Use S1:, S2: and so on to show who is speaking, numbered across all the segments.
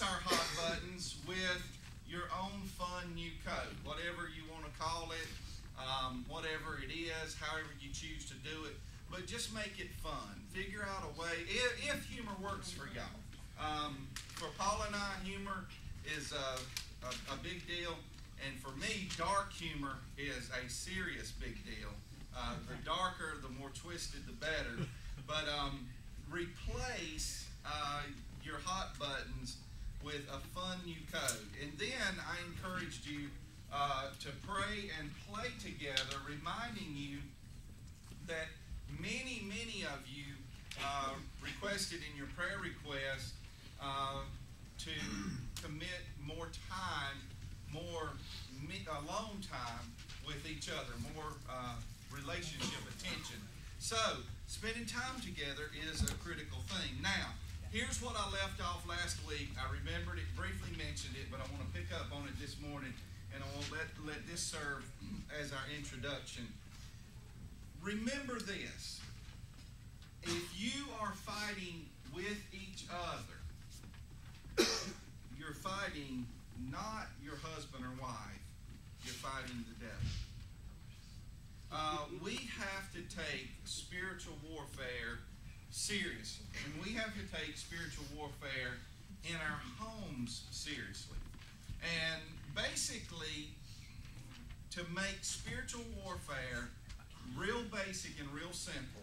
S1: our hot buttons with your own fun new code, whatever you want to call it, whatever it is, however you choose to do it, but just make it fun. Figure out a way, if humor works for y'all. For Paula and I, humor is a big deal, and for me, dark humor is a serious big deal. The darker, the more twisted, the better. But replace your hot buttons with a fun new code. And then I encouraged you to pray and play together, reminding you that many of you requested in your prayer request to commit more time, more alone time with each other, more relationship attention. So, spending time together is a critical thing. Now, here's what I left off last week. I remembered it, briefly mentioned it, but I want to pick up on it this morning, and I want to let this serve as our introduction. Remember this. If you are fighting with each other, you're fighting not your husband or wife. You're fighting the devil. We have to take spiritual warfare seriously. And we have to take spiritual warfare in our homes seriously. And basically, to make spiritual warfare real basic and real simple,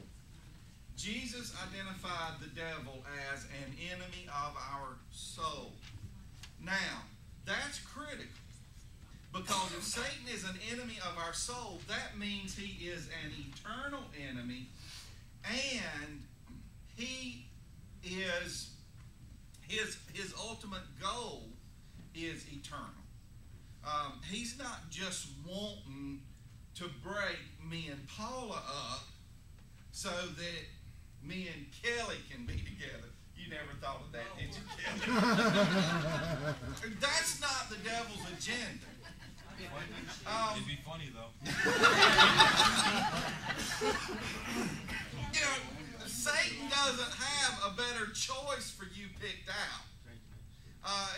S1: Jesus identified the devil as an enemy of our soul. Now, that's critical. Because if Satan is an enemy of our soul, that means he is an eternal enemy, and he is his ultimate goal is eternal. He's not just wanting to break me and Paula up so that me and Kelly can be together. You never thought of that, did you, Kelly? That's not the devil's agenda.
S2: It'd be funny, though.
S1: You know, Satan doesn't have a better choice for you picked out.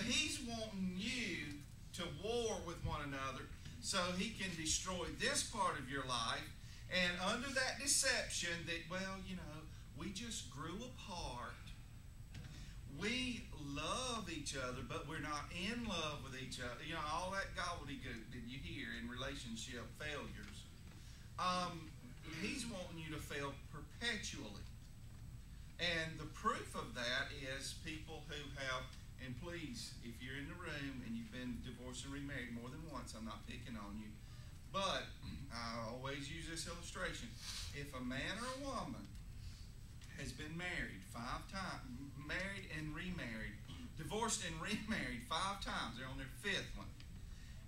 S1: He's wanting you to war with one another so he can destroy this part of your life, and under that deception that, well, you know, we just grew apart. We love each other, but we're not in love with each other. You know, all that gobbledygook that you hear in relationship failures. He's wanting you to fail perpetually. And the proof of that is people who have, and please, if you're in the room and you've been divorced and remarried more than once, I'm not picking on you, but I always use this illustration. If a man or a woman has been married 5 times, married and remarried, divorced and remarried 5 times, they're on their 5th one,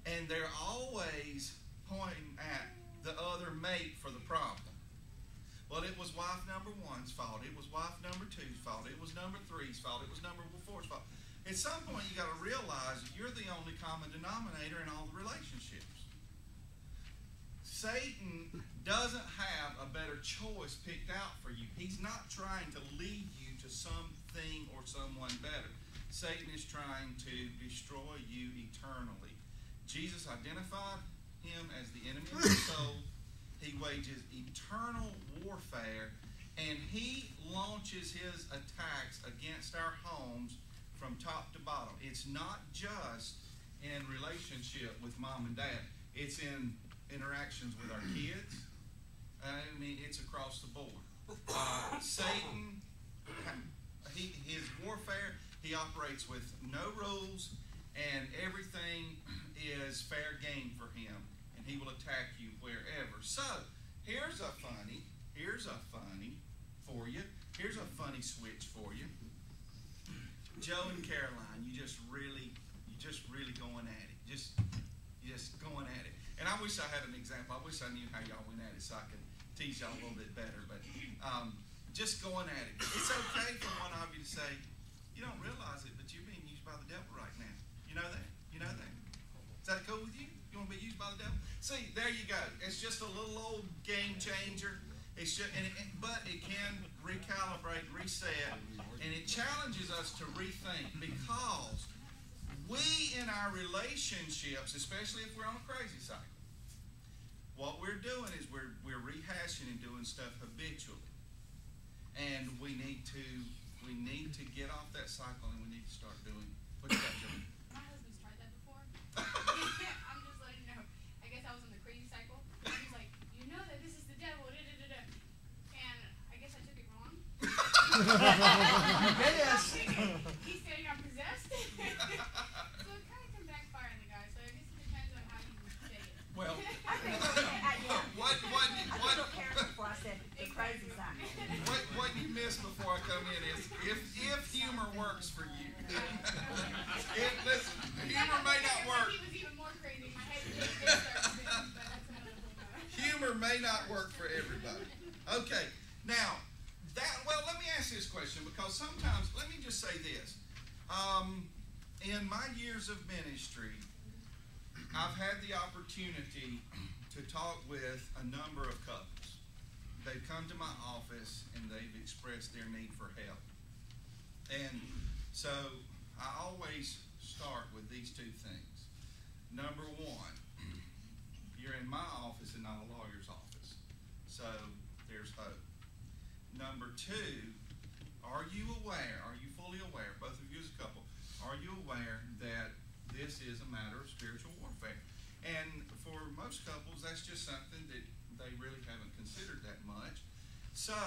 S1: and they're always pointing at the other mate for the problem. Well, it was wife number 1's fault. It was wife number 2's fault. It was number 3's fault. It was number 4's fault. At some point, you got to realize that you're the only common denominator in all the relationships. Satan doesn't have a better choice picked out for you. He's not trying to lead you to something or someone better. Satan is trying to destroy you eternally. Jesus identified him as the enemy of the soul. He wages eternal warfare, and he launches his attacks against our homes from top to bottom. It's not just in relationship with mom and dad. It's in interactions with our kids. I mean, it's across the board. Satan, his warfare, he operates with no rules, and everything is fair game for him, and he will attack you wherever. So, here's a funny for you. Here's a funny switch for you. Joe and Caroline, you just really going at it. Just going at it. And I wish I had an example. I wish I knew how y'all went at it so I could teach y'all a little bit better. But just going at it. It's okay for one of you to say, you don't realize it, but you're being used by the devil right now. You know that? You know that? Is that cool with you? You want to be used by the devil? See, there you go. It's just a little old game changer. It's just, but it can recalibrate, reset, and it challenges us to rethink, because our relationships, especially if we're on a crazy cycle, what we're doing is we're rehashing and doing stuff habitually. And we need to get off that cycle, and we need to start doing what you got to do.
S3: My husband's tried that before. I'm just letting you know. I guess I was in the crazy cycle. And he's like, you know that this is the devil, da, da, da, da. And I guess I took it wrong.
S1: Yes.
S3: He's saying I'm possessed. So it kind of can backfire on the guy. So I guess it depends on how you say it.
S1: Well,
S4: I think I don't care before I said the crazy side.
S1: what you missed before I come in is if humor works for you. Listen, humor may not work.
S3: He was even more crazy. My head did start spinning, but that's another thing.
S1: Humor may not work for everybody. Okay, now let me ask this question, because sometimes, let me just say this. In my years of ministry, I've had the opportunity to talk with a number of couples. They've come to my office and they've expressed their need for help. And so I always start with these two things. Number one, you're in my office and not a lawyer's office. So there's hope. Number two, are you fully aware, both of you as a couple, are you aware that this is a matter of spiritual warfare? And for most couples, that's just something that they really haven't considered that much. So,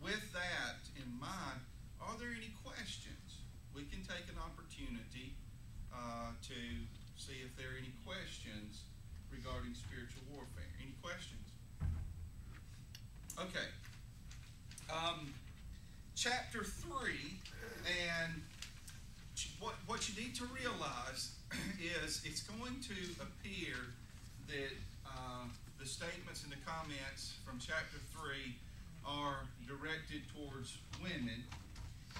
S1: with that in mind, are there any questions? We can take an opportunity to see if there are any questions regarding spiritual warfare. Any questions? Okay. Chapter 3, and what you need to realize is it's going to appear that the statements and the comments from chapter 3 are directed towards women,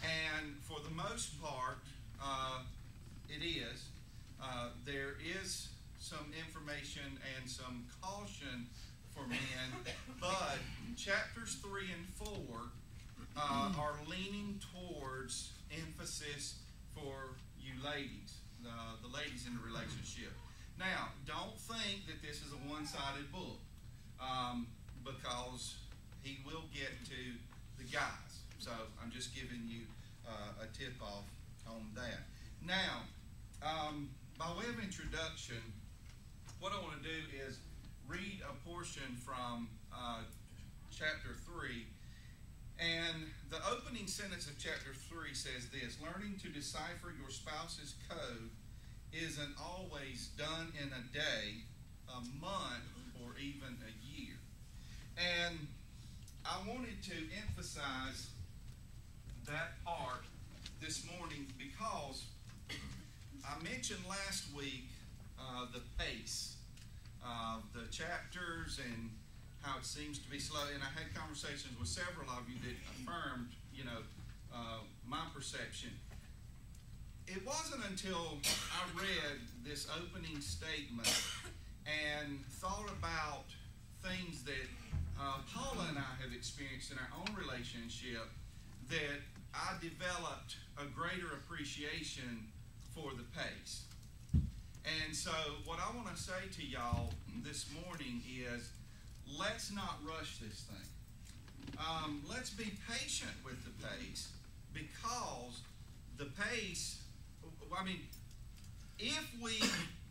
S1: and for the most part, it is. There is some information and some caution for men, but chapters 3 and 4 are leaning towards emphasis for you ladies, the ladies in the relationship. Now, don't think that this is a one-sided book, because he will get to the guys. So I'm just giving you a tip-off on that. Now, by way of introduction, what I want to do is read a portion from chapter 3. And the opening sentence of chapter 3 says this: learning to decipher your spouse's code isn't always done in a day, a month, or even a year. And I wanted to emphasize that part this morning because I mentioned last week the pace of the chapters and how it seems to be slow. And I had conversations with several of you that affirmed, my perception. It wasn't until I read this opening statement and thought about things that Paula and I have experienced in our own relationship that I developed a greater appreciation for the pace. And so what I want to say to y'all this morning is, let's not rush this thing. Let's be patient with the pace, because the pace, if we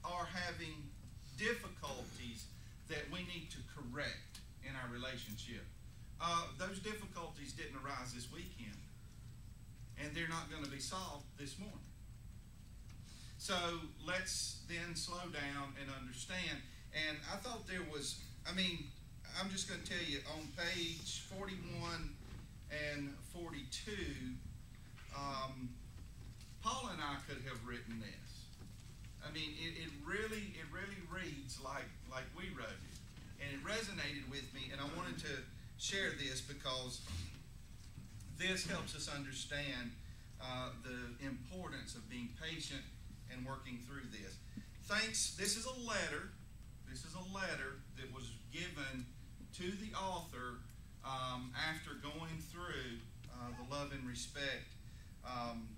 S1: are having difficulties that we need to correct in our relationship, those difficulties didn't arise this weekend, and they're not going to be solved this morning. So let's then slow down and understand. And I thought there was, I'm just going to tell you, on page 41 and 42, Paula and I could have written this. It really reads like we wrote it. And it resonated with me, and I wanted to share this because this helps us understand the importance of being patient and working through this. This is a letter. This is a letter that was given to the author after going through the Love and Respect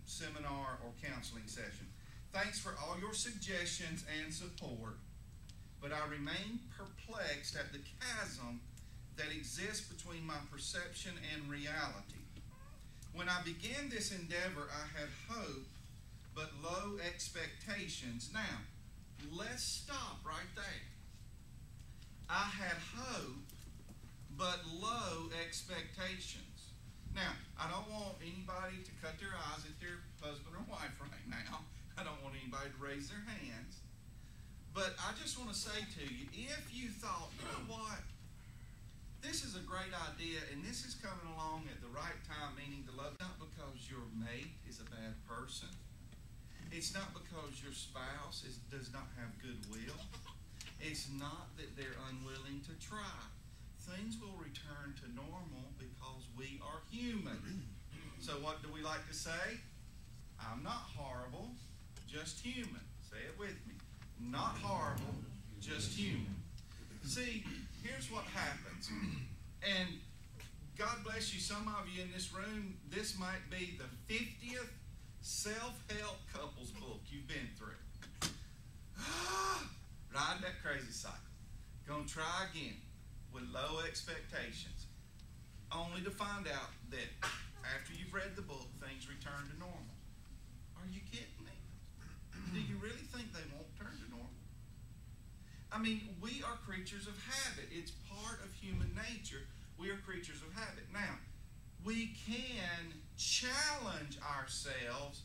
S1: seminar or counseling session. Thanks for all your suggestions and support, but I remain perplexed at the chasm that exists between my perception and reality. When I began this endeavor, I had hope, but low expectations. Now, let's stop right there. I had hope, but low expectations. Now, I don't want anybody to cut their eyes at their husband or wife right now. I don't want anybody to raise their hands. But I just want to say to you, if you thought, you know what, this is a great idea and this is coming along at the right time, meaning to love, not because your mate is a bad person. It's not because your spouse does not have goodwill. It's not that they're unwilling to try. Things will return to normal because we are human. So what do we like to say? I'm not horrible, just human. Say it with me. Not horrible, just human. See, here's what happens. And God bless you, some of you in this room, this might be the 50th self-help couples book you've been through. Riding that crazy cycle. Gonna try again with low expectations. Only to find out that after you've read the book, things return to normal. Are you kidding me? Do you really think they won't turn to normal? I mean, we are creatures of habit. It's part of human nature. We are creatures of habit. Now, we can challenge ourselves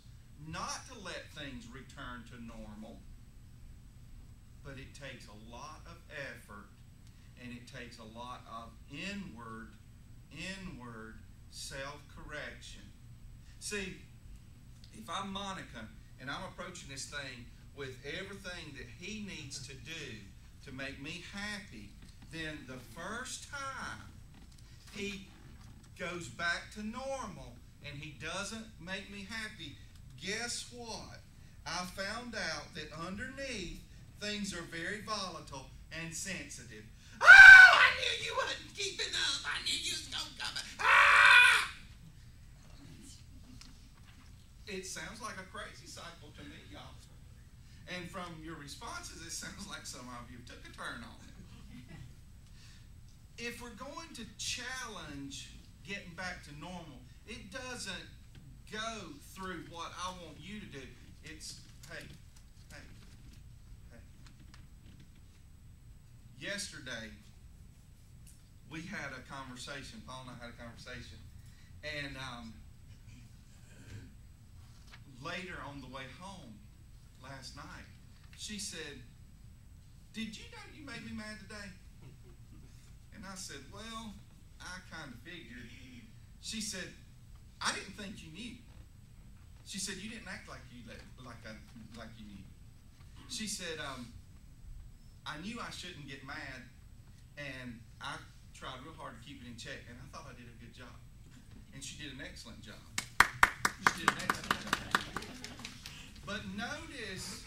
S1: not to let things return to normal, but it takes a lot of effort and it takes a lot of inward self-correction. See, if I'm Monica and I'm approaching this thing with everything that he needs to do to make me happy, then the first time he goes back to normal and he doesn't make me happy, guess what? I found out that underneath things are very volatile and sensitive. Oh, I knew you wouldn't keep it up. I knew you was going to come. Ah! It sounds like a crazy cycle to me, y'all. And from your responses, it sounds like some of you took a turn on it. If we're going to challenge getting back to normal, it doesn't go through what I want you to do. It's, hey. Yesterday, we had a conversation. Paul and I had a conversation. And later on the way home last night, she said, "Did you know you made me mad today?" And I said, "Well, I kind of figured." She said, "I didn't think you knew." She said, "You didn't act like you knew." She said, "I knew I shouldn't get mad, and I tried real hard to keep it in check, and I thought I did a good job." And she did an excellent job. She did an excellent job. But notice.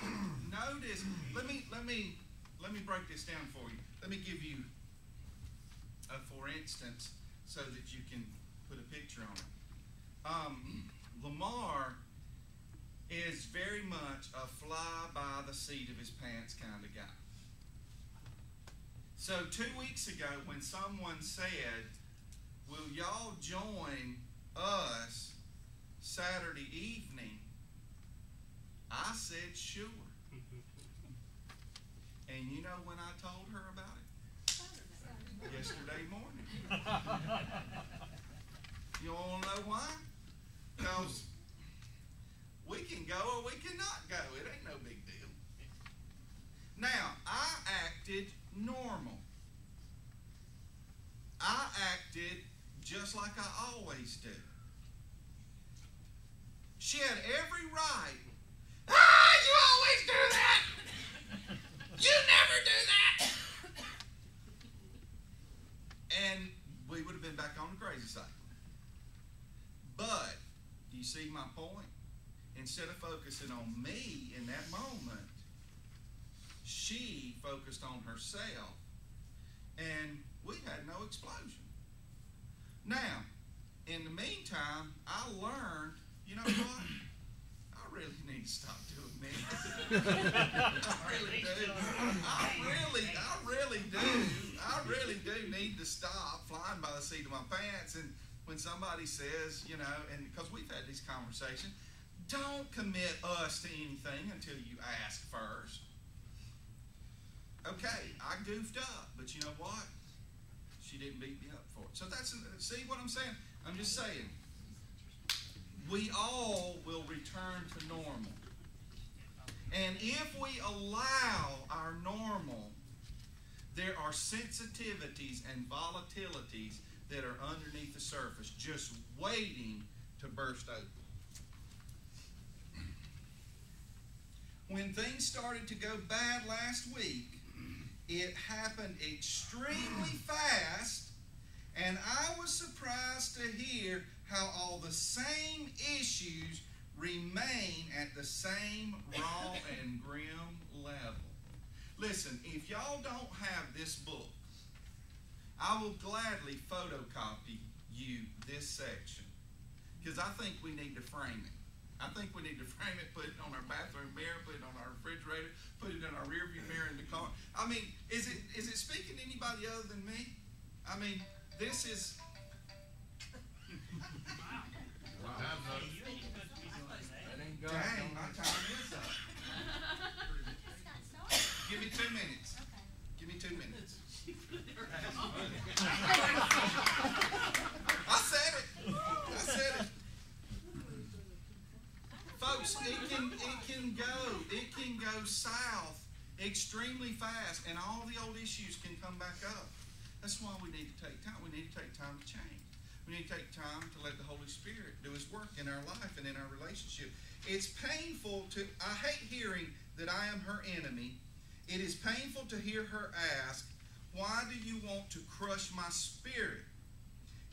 S1: Let me break this down for you. Let me give you a for instance so that you can put a picture on it. Lamar is very much a fly by the seat of his pants kind of guy. So 2 weeks ago when someone said, "Will y'all join us Saturday evening?" I said, "Sure." And you know when I told her about it? Yesterday morning. You want to know why? Because we can go or we cannot go. It ain't no big deal. Now, I acted normal. I acted just like I always do. She had every right. "Ah, you always do that! You never do that!" And we would have been back on the crazy cycle. But, do you see my point? Instead of focusing on me in that moment, she focused on herself, and we had no explosion. Now, in the meantime, I learned, you know what? I really need to stop doing this. I really do. I really do need to stop flying by the seat of my pants. And when somebody says, you know, and because we've had these conversations, don't commit us to anything until you ask first. Okay, I goofed up, but you know what? She didn't beat me up for it. So that's, see what I'm saying? I'm just saying, we all will return to normal. And if we allow our normal, there are sensitivities and volatilities that are underneath the surface, just waiting to burst open. When things started to go bad last week, it happened extremely fast, and I was surprised to hear how all the same issues remain at the same raw and grim level. Listen, if y'all don't have this book, I will gladly photocopy you this section, because I think we need to frame it. I think we need to frame it, put it on our bathroom mirror, put it on our refrigerator, put it in our rearview mirror in the car. I mean, is it speaking to anybody other than me? I mean, this is... Dang, my time is up. Give me 2 minutes. Give me 2 minutes. I said it. Folks, it can go south extremely fast, and all the old issues can come back up. That's why we need to take time. We need to take time to change. We need to take time to let the Holy Spirit do His work in our life and in our relationship. It's painful to, I hate hearing that I am her enemy. It is painful to hear her ask, why do you want to crush my spirit?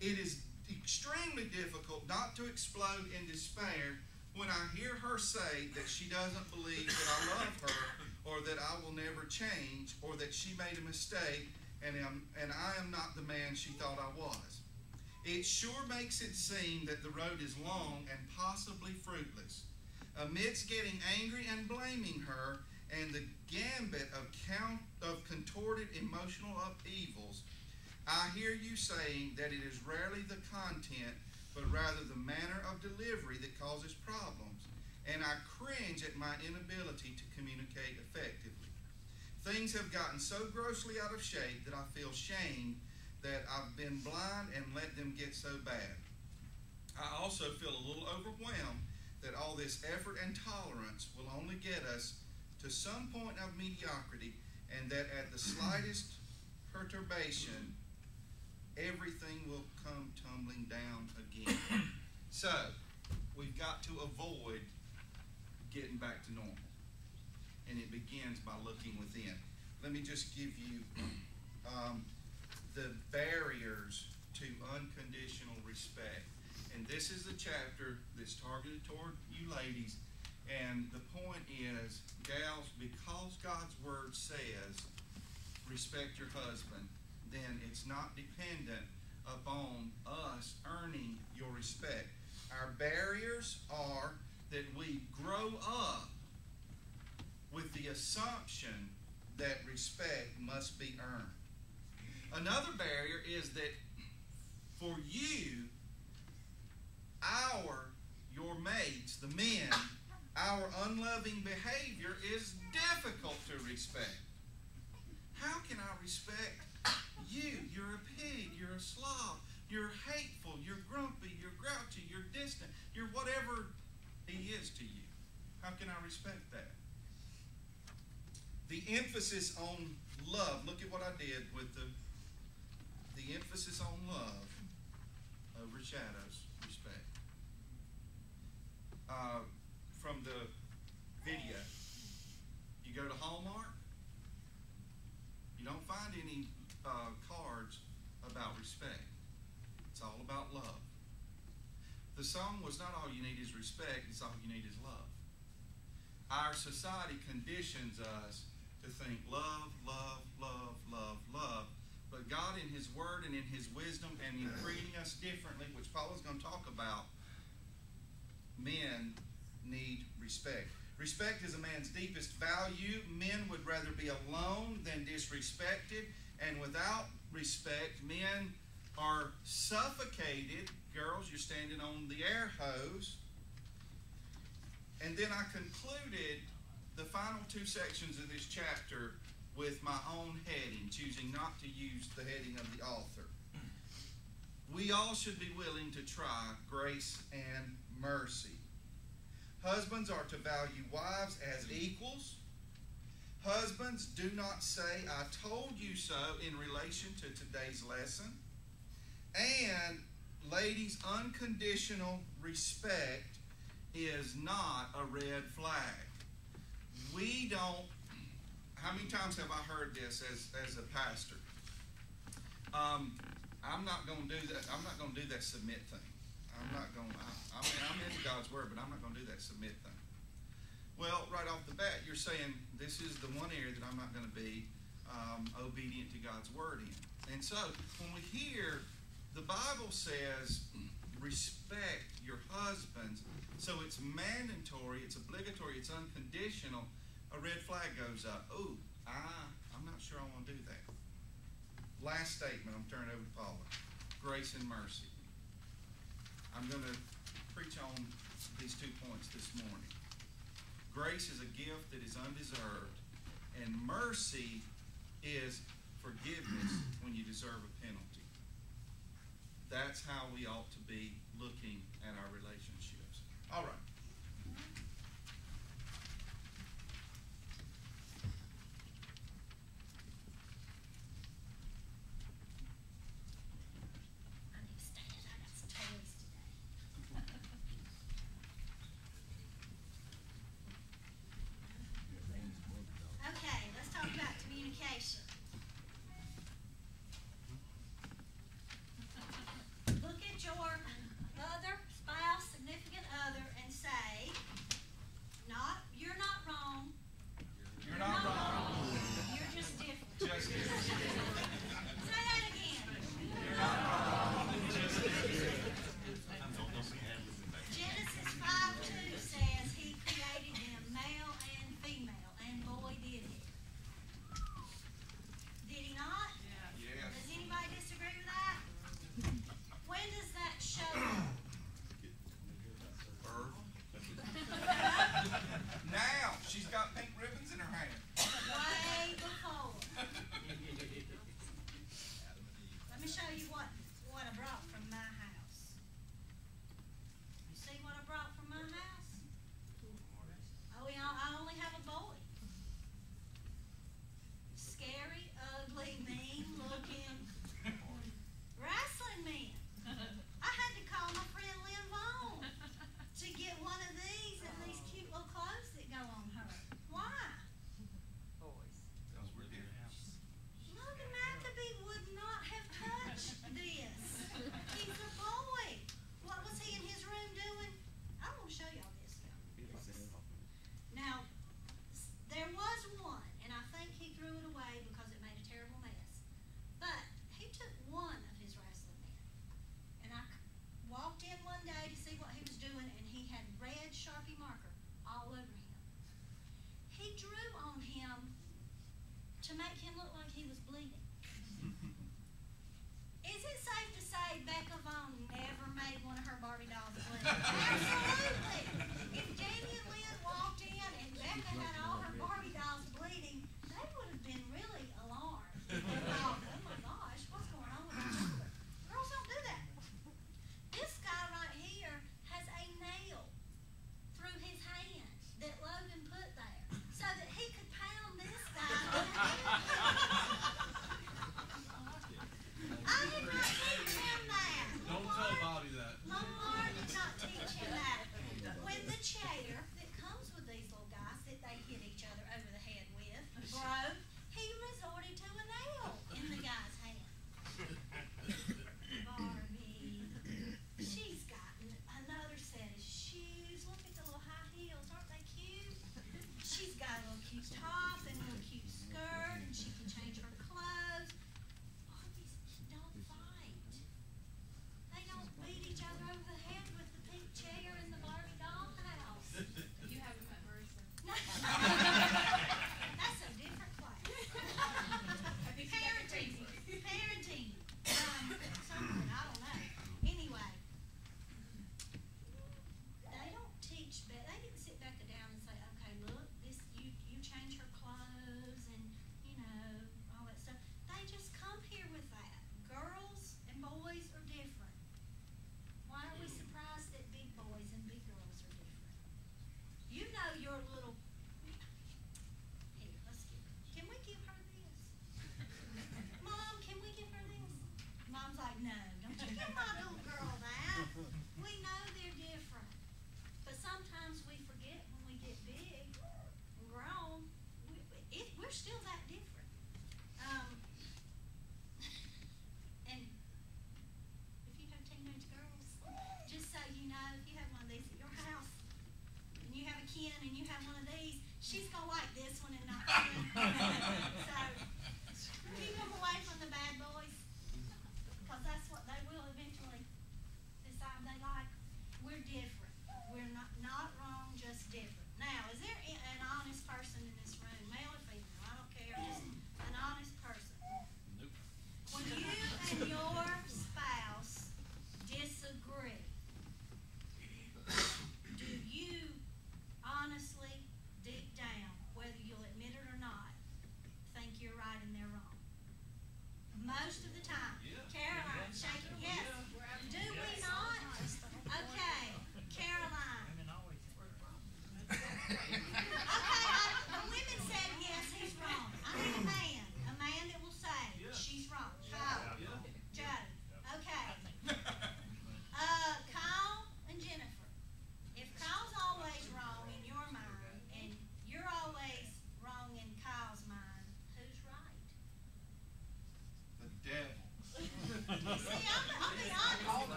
S1: It is extremely difficult not to explode in despair when I hear her say that she doesn't believe that I love her, or that I will never change, or that she made a mistake and I am not the man she thought I was. It sure makes it seem that the road is long and possibly fruitless. Amidst getting angry and blaming her and the gambit of contorted emotional upheavals, I hear you saying that it is rarely the content, but rather the manner of delivery that causes problems, and I cringe at my inability to communicate effectively. Things have gotten so grossly out of shape that I feel shame that I've been blind and let them get so bad. I also feel a little overwhelmed that all this effort and tolerance will only get us to some point of mediocrity, and that at the slightest perturbation, everything will come tumbling down again. So, we've got to avoid getting back to normal. And it begins by looking within. Let me just give you the barriers to unconditional respect. And this is the chapter that's targeted toward you ladies. And the point is, gals, because God's word says, respect your husband, then it's not dependent upon us earning your respect. Our barriers are that we grow up with the assumption that respect must be earned. Another barrier is that for you, your mates, the men, our unloving behavior is difficult to respect. How can I respect you? You're a pig, you're a slob, you're hateful, you're grumpy, you're grouchy, you're distant, you're whatever he is to you. How can I respect that? The emphasis on love. Look at what I did with the emphasis on love overshadows respect. From the video, you go to Hallmark, you don't find any cards about respect. It's all about love. The song was not all you need is respect, it's all you need is love. Our society conditions us to think love, love, love, love, love. But God in His Word and in His wisdom and in creating us differently, which Paul is going to talk about, men need respect. Respect is a man's deepest value. Men would rather be alone than disrespected. And without respect, men are suffocated. Girls, you're standing on the air hose. And then I concluded the final two sections of this chapter with my own heading, choosing not to use the heading of the author. We all should be willing to try grace and mercy. Husbands are to value wives as equals. Husbands, do not say, "I told you so," in relation to today's lesson. And ladies, unconditional respect is not a red flag. We don't, how many times have I heard this as a pastor? I'm not going to do that. I'm not going to do that submit thing. I'm into God's word, but I'm not going to do that submit thing. Well, right off the bat, you're saying this is the one area that I'm not going to be obedient to God's word in. And so, when we hear the Bible says respect your husbands, so it's mandatory, it's obligatory, it's unconditional, a red flag goes up. Ooh, I'm not sure I want to do that. Last statement, I'm turning over to Paula. Grace and mercy. I'm going to preach on these 2 points this morning. Grace is a gift that is undeserved, and mercy is forgiveness when you deserve a penalty. That's how we ought to be looking at our relationships. All right.
S4: To make him look like he was bleeding. Is it safe to say Becca Vaughn never made one of her Barbie dolls bleed? Absolutely. If Jamie and Lynn walked in and Becca had all her Barbie dolls bleeding, they would have been really alarmed. They thought, oh my gosh, what's going on with our mother? Girls don't do that. This guy right here has a nail through his hand that Logan put there so that he could pound this guy. I did not teach him that.
S2: Don't tell Bobby that.
S4: Lamar did not teach him that. When the chair that comes with these little guys that they hit each other over the head with broke, he resorted to a nail in the guy's hand. Barbie, she's got another set of shoes. Look at the little high heels. Aren't they cute? She's got a little cute top and a little cute skirt, and she can change her clothes. Barbies don't fight. They don't beat each other over the head with the pink chair in the Barbie doll house.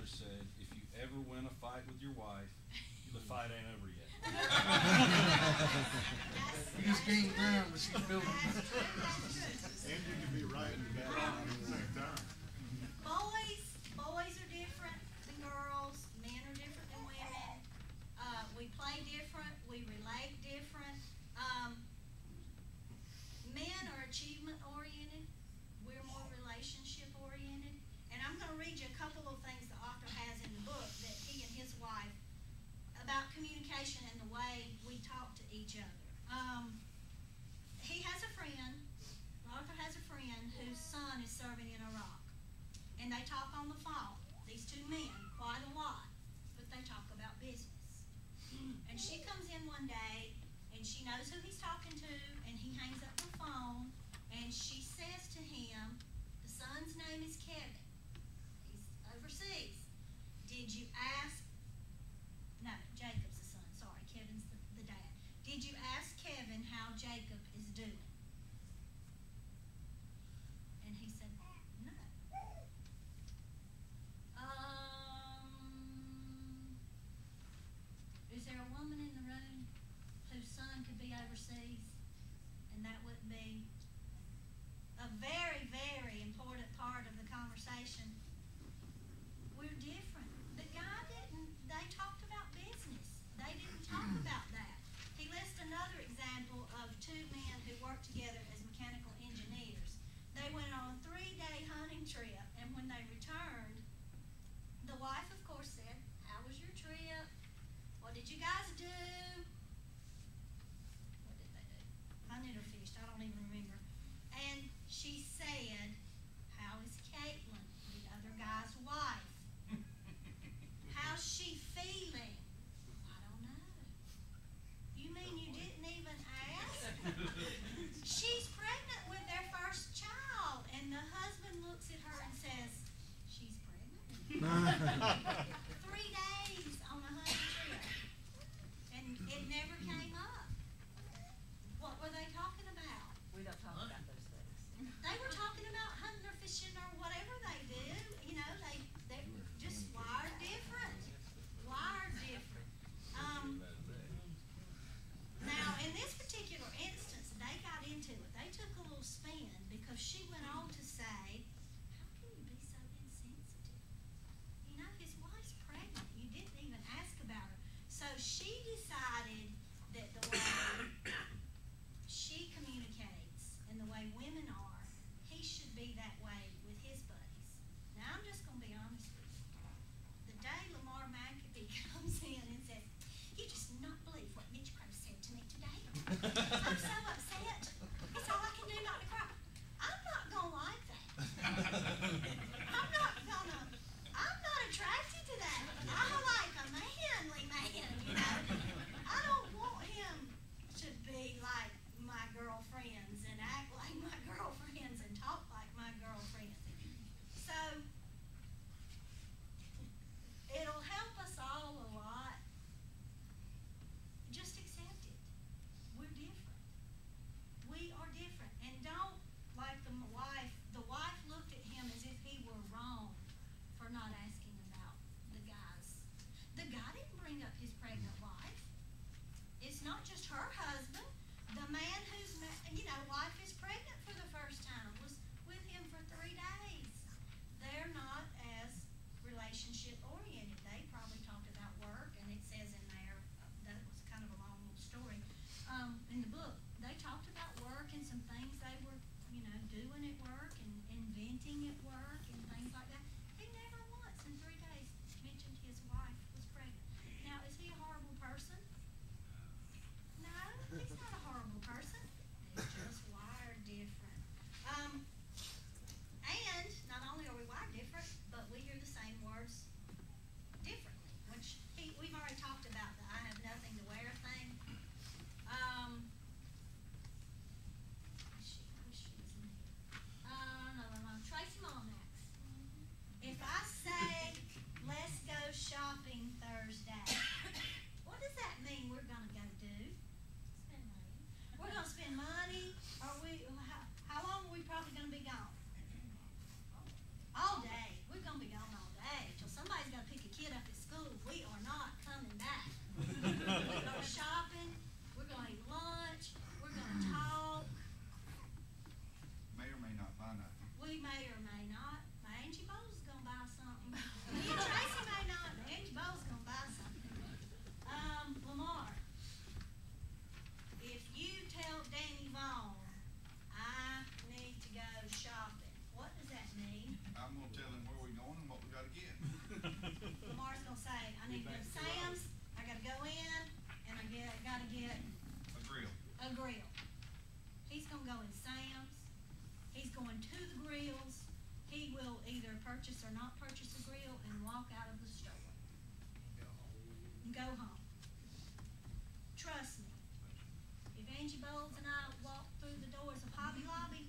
S2: father said, if you ever win a fight with your wife, the fight ain't over yet.
S5: You just gained ground, but she's building.
S4: That's true, that's true.
S6: And you can be right and wrong at the same time.
S4: Boys are different than girls, men are different than women. We play different, we relate different. Men are achievement oriented, we're more relationship oriented. And I'm gonna read you a couple of things the author has in the book that he and his wife about communication and the way we talk to each other. He has a friend, the author has a friend whose out of the store and go home. Trust me, if Angie Bowles and I walk through the doors of Hobby Lobby,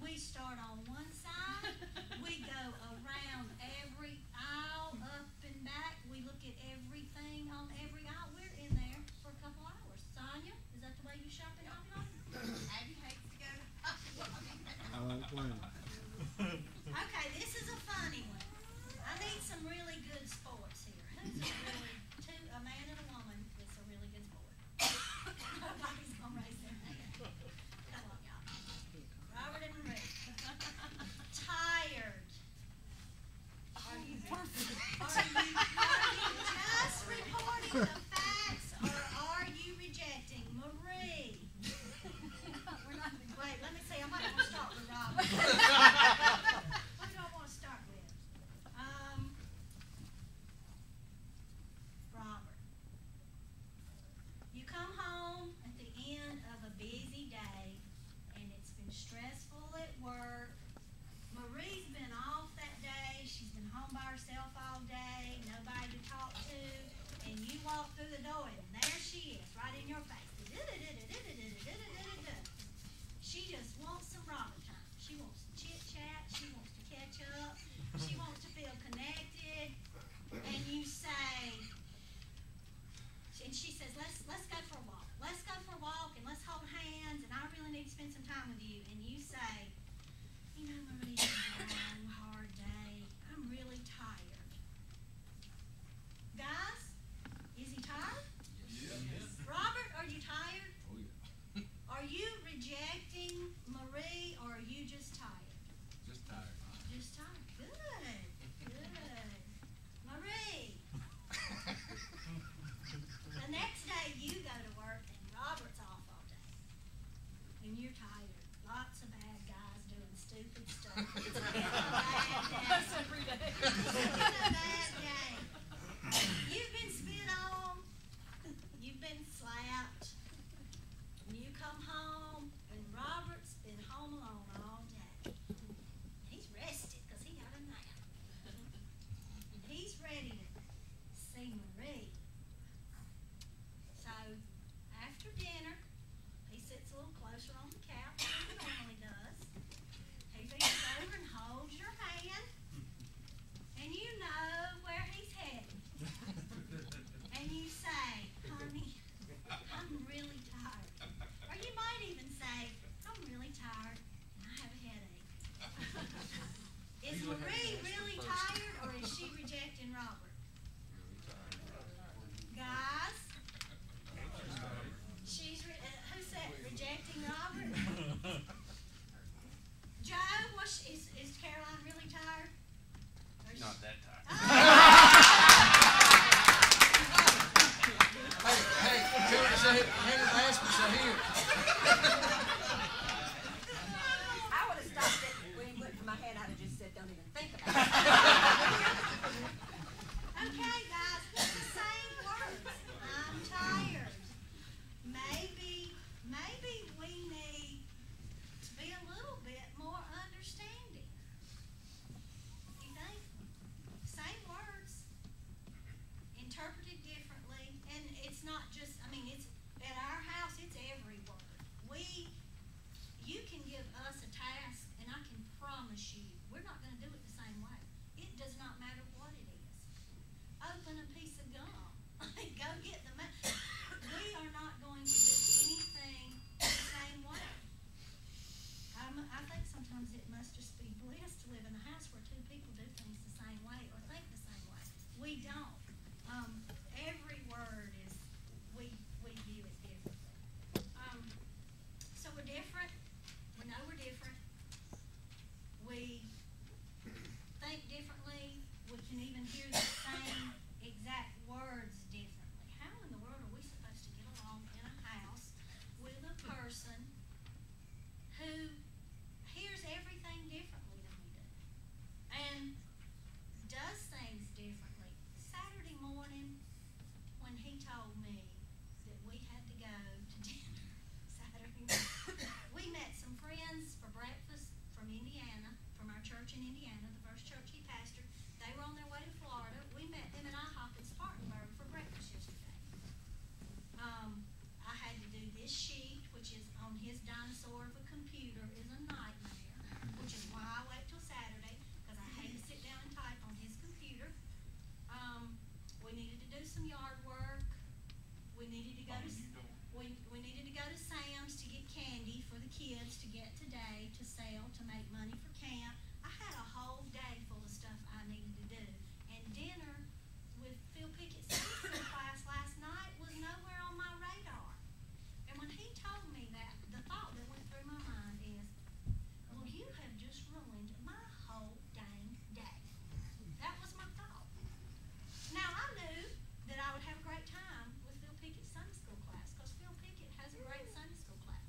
S4: we start on one side, we go around every aisle, up and back, we look at everything on every aisle. We're in there for a couple hours. Sonia, is that the way you shop at Hobby Lobby?
S3: Abby hates to go to Hobby Lobby.
S5: I like playing.
S4: Okay, this is a funny one. I need some really good sports here. Who's a man and a woman that's a really good sport? Nobody's gonna raise their hand. Come on, y'all. Robert and Marie. Tired. Are you just reporting the facts, or are you rejecting Marie? Wait, let me see. I might want to start with Robert. What do I want to start with? Robert. You come home at the end of a busy day, and it's been stressful at work. Marie's been off that day. She's been home by herself all day, nobody to talk to, and you walk through the door, and there she is, right in your face. She just wants some Robert time. She wants to chit-chat. She wants to catch up. She wants to feel connected. And you say, and she says, let's go for a walk. Let's go for a walk, and let's hold hands, and I really need to spend some time with you. And you say, you know, Marie, it's a long, hard day. I'm really tired. Guys, is he tired?
S2: Yes.
S4: Robert, are you tired?
S2: Oh, yeah.
S4: Are you rejecting Marie, or are you just tired?
S2: Just tired.
S4: Just tired. Good. Good. Marie. The next day you go to work and Robert's off all day. And you're tired. Lots of bad guys doing stupid stuff. It's been a bad day.
S7: That's every day.
S4: It's been a bad day. You've been spit on. You've been slapped. And you come home and Robert's been home alone all day. He's rested because he got a nap. And he's ready to see Marie. So after dinner, he sits a little closer on the couch than he normally does. He reaches over and holds your hand, and you know where he's headed. And you say, honey, I'm really tired. Or you might even say, I'm really tired and I have a headache. Is Marie really tired, or is she rejecting Robert? Guys? Who said rejecting Robert? Joe, is Caroline really tired? Or is
S2: Not
S4: she-
S2: that tired.
S5: Hey, Henry asked me, so here.
S7: I would have stopped it when he went to my head. I'd have just said, don't even think about it.
S4: Okay, guys, it's the same words. I'm tired. Maybe we need to be a little bit more understanding. You think? Same words, interpreted differently, and it's not just, it's at our house, it's every word. You can give us a task, and I can promise you, we're not gonna do it the same way. It does not matter what it is. Open a piece of gum. Go get the we are not going to do anything the same way. I think sometimes it must just be bliss to live in a house where two people do things the same way or think the same way. We don't. Every word is, we view it differently. So we're different. We know we're different. We think differently. We can even hear the same exact words differently. How in the world are we supposed to get along in a house with a person who hears everything differently than we do and does things differently? Saturday needed to go to we needed to go to Sam's to get candy for the kids to get today to sell to make money for camp. I had a whole day full of stuff I needed to do, and dinner with Phil Pickett's Sunday school class last night was nowhere on my radar. And when he told me that, the thought that went through my mind is, well, you have just ruined my whole dang day. That was my thought. Now, I knew that I would have a great time with Phil Pickett's Sunday school class, because Phil Pickett has a great Sunday school class.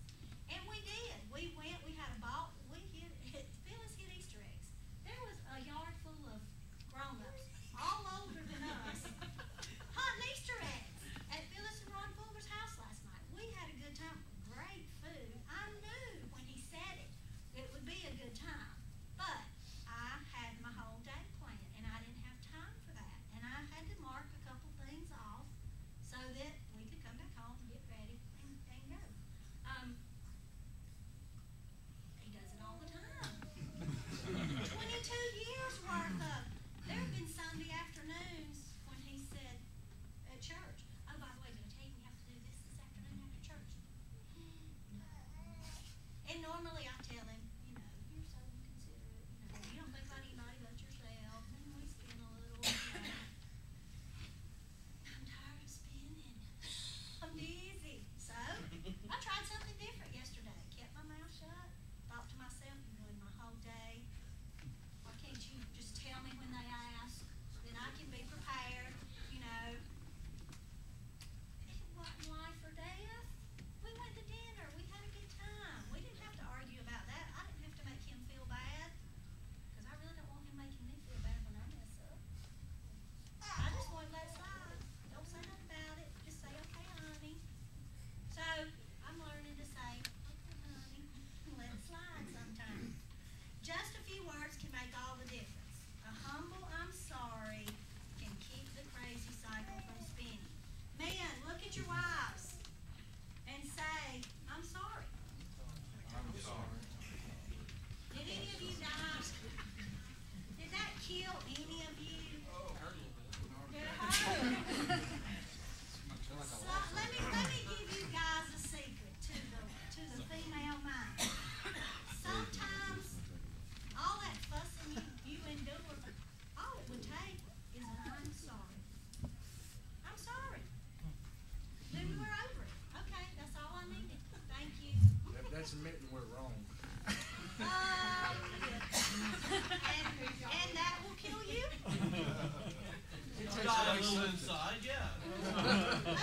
S4: And we did. We went, we had a ball, Phyllis hit Easter eggs. There was a yard full of grown-ups, all older than us, hunting Easter eggs at Phyllis and Ron Fulmer's house last night. We had a good time. Great food. I knew when he said it would be a good time. But I had my whole day planned, and I didn't have time for that. And I had to mark a couple things off so that we could come back home, get ready, and go. He does it all the time. 22 years worth of. There have been Sunday afternoons when he said at church, oh, by the way, did I tell you we have to do this afternoon after church? And normally I tell him, you're so inconsiderate, you don't think about anybody but yourself, and we spin a little, I'm tired of spinning. I'm dizzy. So, I tried something different yesterday. Kept my mouth shut, thought to myself, you ruined my whole day. Why can't you just tell me when they ask? Then I can be prepared, It wasn't life or death. We went to dinner. We had a good time. We didn't have to argue about that. I didn't have to make him feel bad, because I really don't want him making me feel bad when I mess up. I just want to let it slide. Don't say nothing about it. Just say, okay, honey. So, I'm learning to say, okay, honey, let it slide sometimes. Just a few words can make all the difference. A humble I'm sorry can keep the crazy cycle from spinning. Men, look at your wives and say, I'm sorry.
S6: I'm sorry.
S4: Did any of you die? Did that kill any of you? Did it hurt? So, let me give you guys a secret to the female mind. Sometimes all that fussing you endure, all it would take is an I'm sorry. I'm sorry. Then we were over it. Okay, that's all I needed. Thank you.
S5: That's admitting we're wrong.
S4: And that will kill you?
S5: It takes
S2: Got a
S5: away
S2: little
S5: something.
S2: inside, yeah.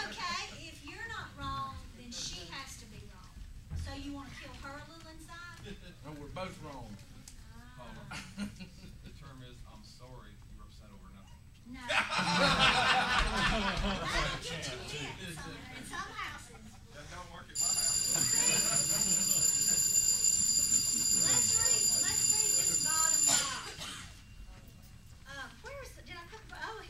S4: Okay, if you're not wrong, then she has to be wrong. So you want to kill her a little inside?
S5: No, we're both wrong.
S2: The term is, I'm sorry, you're upset over nothing.
S4: No. That'll get you hit in some houses.
S1: That don't work at my house.
S4: Let's read this bottom line.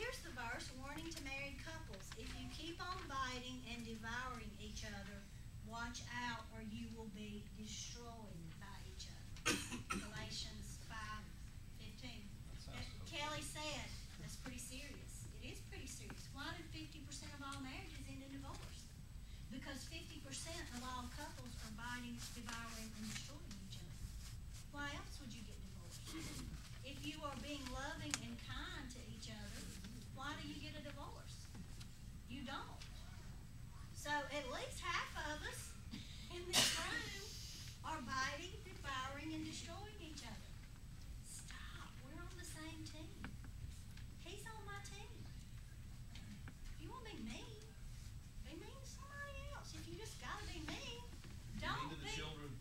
S4: Here's the verse, warning to married couples. If you keep on biting and devouring each other, watch out or you will be destroyed by each other. Galatians 5:15. Kelly said, that's pretty serious. It is pretty serious. Why do 50% of all marriages end in divorce? Because 50% of all couples are biting, devouring, and destroying each other. Why else would you get divorced? If you are being loving and kind to each other, why do you get a divorce? You don't. So at least half of us in this room are biting, devouring, and destroying each other. Stop. We're on the same team. He's on my team. If you want to be mean to somebody else. If you just gotta be mean, don't
S2: Mean to the
S4: be.
S2: children.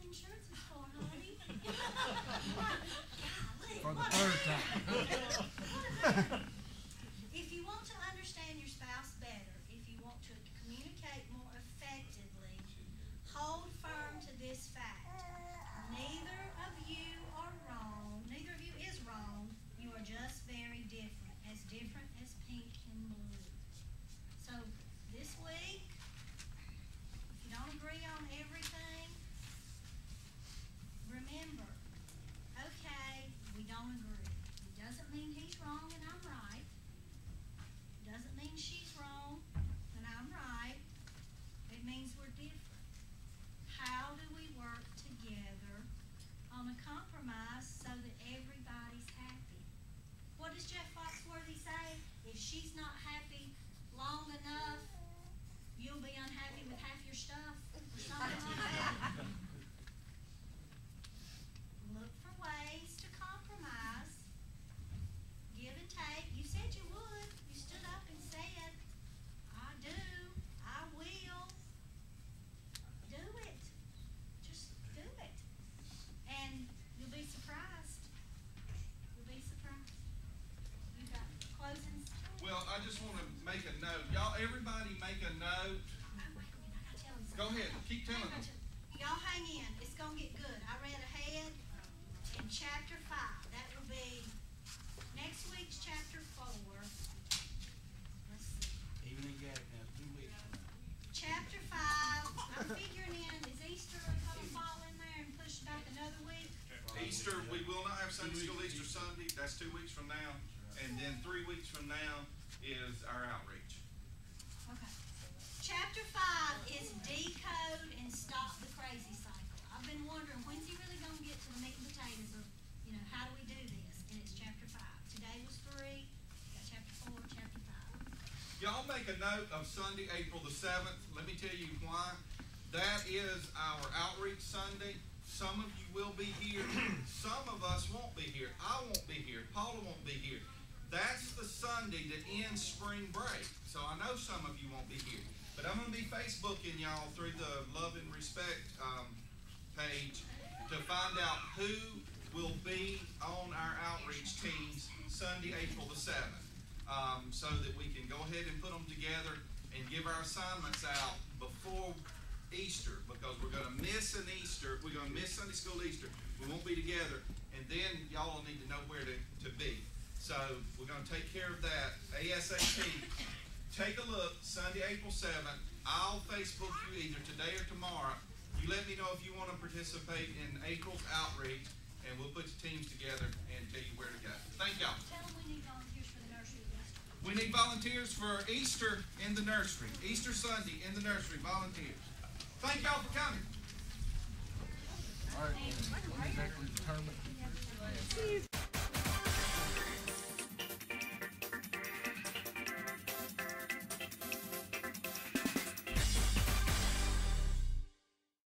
S4: insurance is for, honey. Golly,
S5: For the
S4: what
S5: third
S4: a-
S5: time.
S4: If you want to understand your spouse better, if you want to communicate more effectively, hold firm to this fact. Neither of you are wrong. Neither of you is wrong. You are just very different as pink and blue. So this week, if you don't agree on everything, remember, okay, we don't agree. It doesn't mean he's wrong and I'm right. It doesn't mean she's wrong and I'm right. It means we're different. How do we work together on a compromise so that everybody's happy? What does Jeff Foxworthy say? If she's not happy long enough, you'll be unhappy with half your stuff or something like that. Look for ways to compromise. Give and take. You said you would. You stood up and said, I do. I will. Do it. Just do it. And you'll be surprised. You'll be surprised. You got closings?
S1: Well, I just want to make a note. Y'all, everybody make a note.
S4: Oh, wait a minute. I gotta tell you something.
S1: Go ahead. Keep telling them.
S4: Y'all hang in. It's gonna get good. I read ahead in chapter 5. That will be next week's chapter 4. Let's see.
S6: Evening gap now, 2 weeks from now.
S4: Chapter 5. I'm figuring is Easter gonna fall in there and push back another week?
S1: Easter, we will not have Sunday school Easter Sunday. That's 2 weeks from now. And then 3 weeks from now is our outreach.
S4: Okay. Chapter 5 is decode and stop the crazy cycle. I've been wondering, when's he really gonna get to the meat and potatoes of, how do we do this? And it's chapter 5. Today was 3. Got chapter 4, chapter 5.
S1: Y'all make a note of Sunday, April the 7th. Let me tell you why. That is our outreach Sunday. Some of you will be here. Some of us won't be here. I won't be here. Paula won't be here. That's the Sunday that ends spring break. So I know some of you won't be here. But I'm going to be Facebooking y'all through the Love and Respect page to find out who will be on our outreach teams Sunday, April the 7th. So that we can go ahead and put them together and give our assignments out before Easter, because we're going to miss an Easter. We're going to miss Sunday school Easter. We won't be together. And then y'all will need to know where to be. So we're going to take care of that ASAP. Take a look, Sunday, April 7th. I'll Facebook you either today or tomorrow. You let me know if you want to participate in April's outreach, and we'll put your teams together and tell you where to go. Thank y'all.
S4: Tell them we need volunteers for the nursery this week.
S1: We need volunteers for Easter in the nursery. Easter Sunday in the nursery, volunteers. Thank y'all for coming.
S5: All right, when exactly determined?